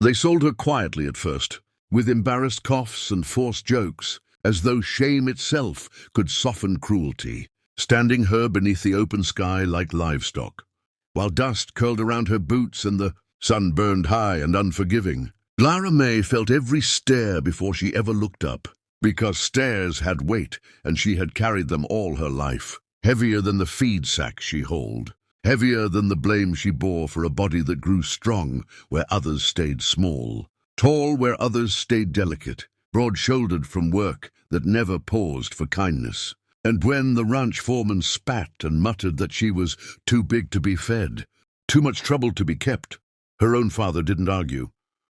They sold her quietly at first, with embarrassed coughs and forced jokes, as though shame itself could soften cruelty, standing her beneath the open sky like livestock, while dust curled around her boots and the sun burned high and unforgiving. Clara Mae felt every stare before she ever looked up, because stares had weight, and she had carried them all her life, heavier than the feed sack she hauled, heavier than the blame she bore for a body that grew strong where others stayed small, tall where others stayed delicate, broad-shouldered from work that never paused for kindness. And when the ranch foreman spat and muttered that she was too big to be fed, too much trouble to be kept, her own father didn't argue,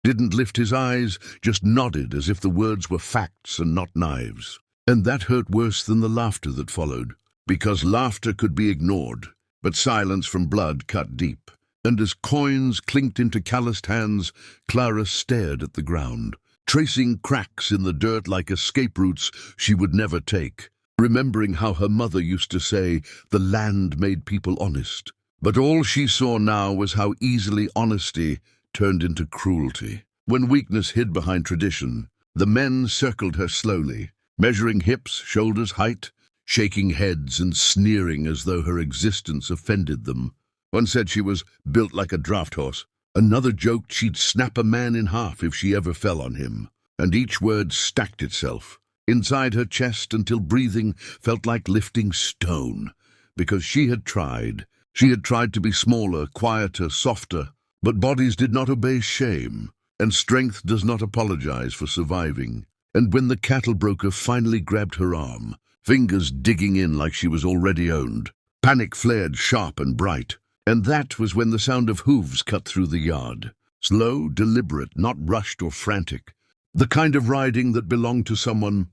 didn't lift his eyes, just nodded as if the words were facts and not knives. And that hurt worse than the laughter that followed, because laughter could be ignored, but silence from blood cut deep. And as coins clinked into calloused hands, Clara stared at the ground, tracing cracks in the dirt like escape routes she would never take, remembering how her mother used to say the land made people honest. But all she saw now was how easily honesty turned into cruelty. When weakness hid behind tradition, the men circled her slowly, measuring hips, shoulders, height, shaking heads and sneering as though her existence offended them. One said she was built like a draft horse. Another joked she'd snap a man in half if she ever fell on him. And each word stacked itself inside her chest until breathing felt like lifting stone, because she had tried. She had tried to be smaller, quieter, softer, but bodies did not obey shame, and strength does not apologize for surviving. And when the cattle broker finally grabbed her arm, fingers digging in like she was already owned, panic flared sharp and bright. And that was when the sound of hooves cut through the yard. Slow, deliberate, not rushed or frantic. The kind of riding that belonged to someone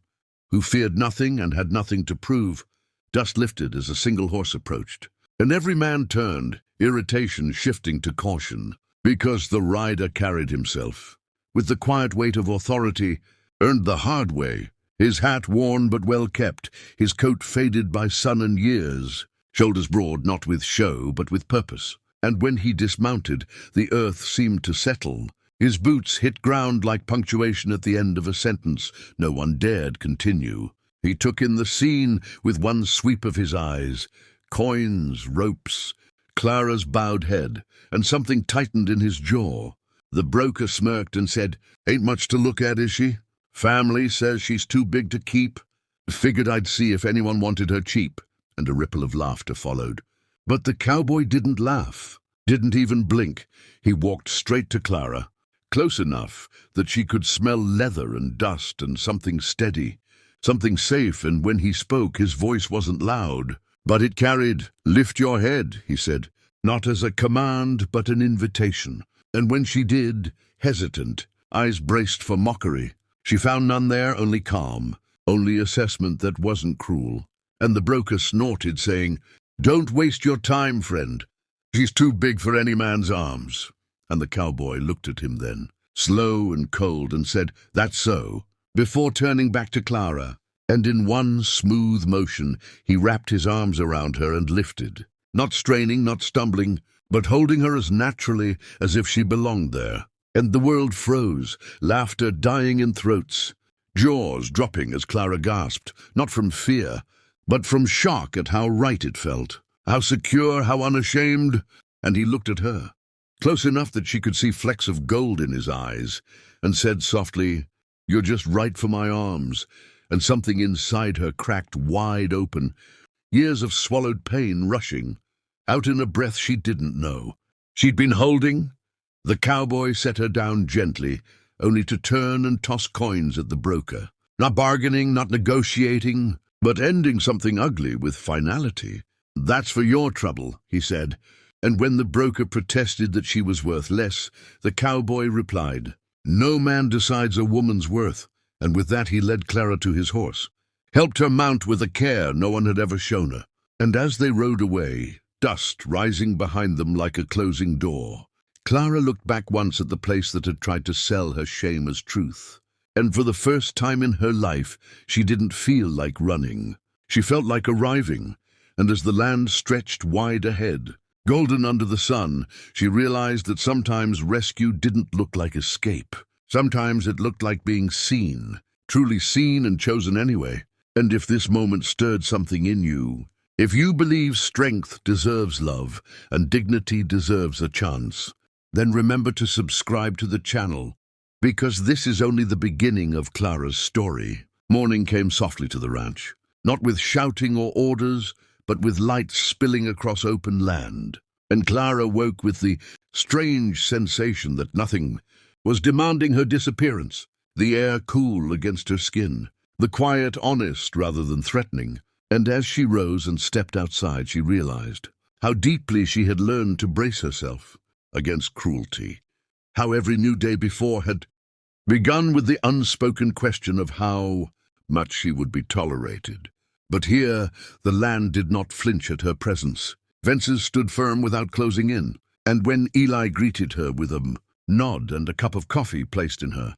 who feared nothing and had nothing to prove. Dust lifted as a single horse approached, and every man turned, irritation shifting to caution, because the rider carried himself with the quiet weight of authority, earned the hard way, his hat worn but well kept, his coat faded by sun and years, shoulders broad not with show but with purpose. And when he dismounted, the earth seemed to settle. His boots hit ground like punctuation at the end of a sentence. No one dared continue. He took in the scene with one sweep of his eyes. Coins, ropes, Clara's bowed head, and something tightened in his jaw. The broker smirked and said, "Ain't much to look at, is she? Family says she's too big to keep. Figured I'd see if anyone wanted her cheap." And a ripple of laughter followed. But the cowboy didn't laugh, didn't even blink. He walked straight to Clara, close enough that she could smell leather and dust and something steady, something safe, and when he spoke, his voice wasn't loud, but it carried. "Lift your head," he said, not as a command, but an invitation. And when she did, hesitant, eyes braced for mockery, she found none there, only calm, only assessment that wasn't cruel. And the broker snorted, saying, "Don't waste your time, friend. She's too big for any man's arms." And the cowboy looked at him then, slow and cold, and said, "That's so," before turning back to Clara. And in one smooth motion, he wrapped his arms around her and lifted, not straining, not stumbling, but holding her as naturally as if she belonged there. And the world froze, laughter dying in throats, jaws dropping as Clara gasped, not from fear, but from shock at how right it felt, how secure, how unashamed. And he looked at her, close enough that she could see flecks of gold in his eyes, and said softly, "You're just right for my arms." And something inside her cracked wide open, years of swallowed pain rushing, out in a breath she didn't know she'd been holding. The cowboy set her down gently, only to turn and toss coins at the broker, not bargaining, not negotiating, but ending something ugly with finality. "That's for your trouble," he said. And when the broker protested that she was worth less, the cowboy replied, "No man decides a woman's worth." And with that he led Clara to his horse, helped her mount with a care no one had ever shown her. And as they rode away, dust rising behind them like a closing door, Clara looked back once at the place that had tried to sell her shame as truth. And for the first time in her life, she didn't feel like running. She felt like arriving, and as the land stretched wide ahead, Golden under the sun, she realized that sometimes rescue didn't look like escape. Sometimes it looked like being seen, truly seen and chosen anyway. And if this moment stirred something in you, if you believe strength deserves love and dignity deserves a chance, then remember to subscribe to the channel, because this is only the beginning of Clara's story. Morning came softly to the ranch, not with shouting or orders, but with light spilling across open land. And Clara woke with the strange sensation that nothing was demanding her disappearance, the air cool against her skin, the quiet honest rather than threatening. And as she rose and stepped outside, she realized how deeply she had learned to brace herself against cruelty, how every new day before had begun with the unspoken question of how much she would be tolerated. But here, the land did not flinch at her presence. Fences stood firm without closing in, and when Eli greeted her with a nod and a cup of coffee placed in her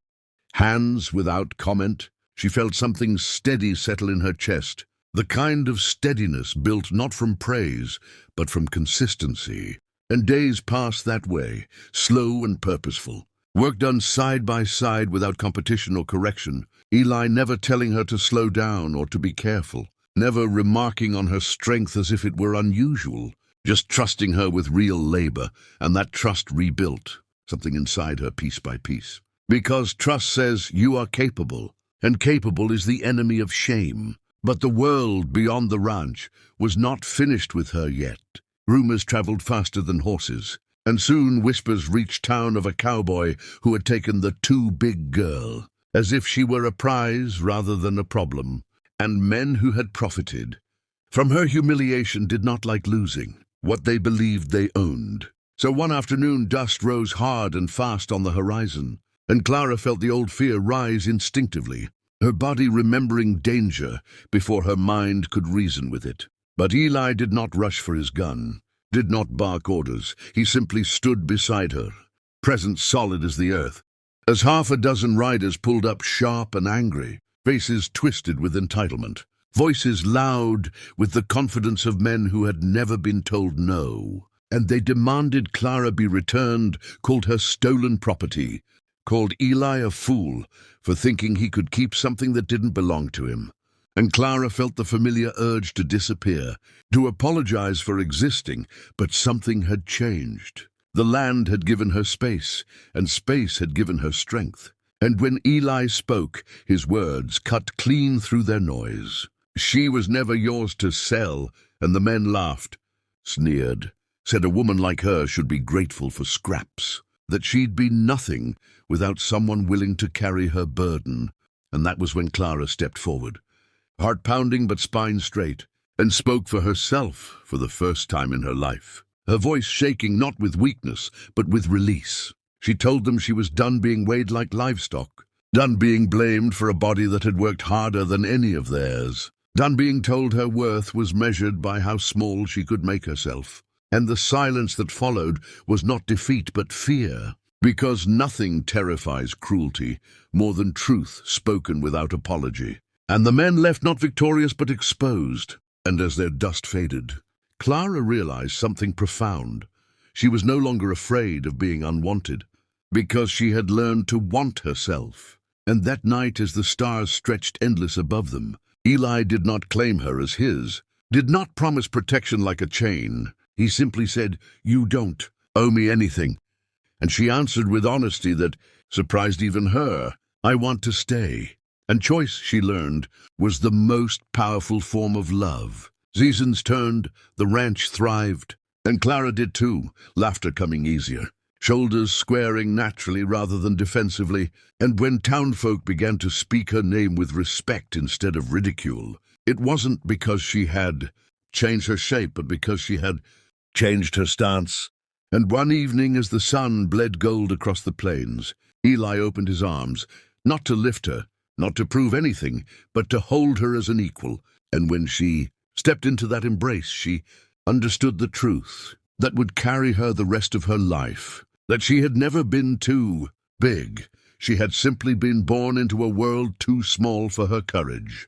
hands without comment, she felt something steady settle in her chest, the kind of steadiness built not from praise, but from consistency. And days passed that way, slow and purposeful. Work done side by side without competition or correction. Eli never telling her to slow down or to be careful, never remarking on her strength as if it were unusual, just trusting her with real labor, and that trust rebuilt something inside her piece by piece. Because trust says you are capable, and capable is the enemy of shame. But the world beyond the ranch was not finished with her yet. Rumors traveled faster than horses, and soon whispers reached town of a cowboy who had taken the too big girl, as if she were a prize rather than a problem, and men who had profited from her humiliation did not like losing what they believed they owned. So one afternoon dust rose hard and fast on the horizon, and Clara felt the old fear rise instinctively, her body remembering danger before her mind could reason with it. But Eli did not rush for his gun, did not bark orders. He simply stood beside her, presence solid as the earth. As half a dozen riders pulled up sharp and angry, faces twisted with entitlement, voices loud with the confidence of men who had never been told no. And they demanded Clara be returned, called her stolen property, called Eli a fool for thinking he could keep something that didn't belong to him. And Clara felt the familiar urge to disappear, to apologize for existing, but something had changed. The land had given her space, and space had given her strength. And when Eli spoke, his words cut clean through their noise. She was never yours to sell, and the men laughed, sneered, said a woman like her should be grateful for scraps, that she'd be nothing without someone willing to carry her burden. And that was when Clara stepped forward, heart pounding but spine straight, and spoke for herself for the first time in her life, her voice shaking not with weakness but with release. She told them she was done being weighed like livestock, done being blamed for a body that had worked harder than any of theirs, done being told her worth was measured by how small she could make herself. And the silence that followed was not defeat but fear, because nothing terrifies cruelty more than truth spoken without apology. And the men left not victorious but exposed, and as their dust faded, Clara realized something profound. She was no longer afraid of being unwanted, because she had learned to want herself. And that night, as the stars stretched endless above them, Eli did not claim her as his, did not promise protection like a chain. He simply said, "You don't owe me anything." And she answered with honesty that surprised even her, "I want to stay." And choice, she learned, was the most powerful form of love. Seasons turned, the ranch thrived, and Clara did too, laughter coming easier, shoulders squaring naturally rather than defensively. And when townfolk began to speak her name with respect instead of ridicule, it wasn't because she had changed her shape, but because she had changed her stance. And one evening, as the sun bled gold across the plains, Eli opened his arms, not to lift her, not to prove anything, but to hold her as an equal. And when she stepped into that embrace, she understood the truth that would carry her the rest of her life, that she had never been too big. She had simply been born into a world too small for her courage.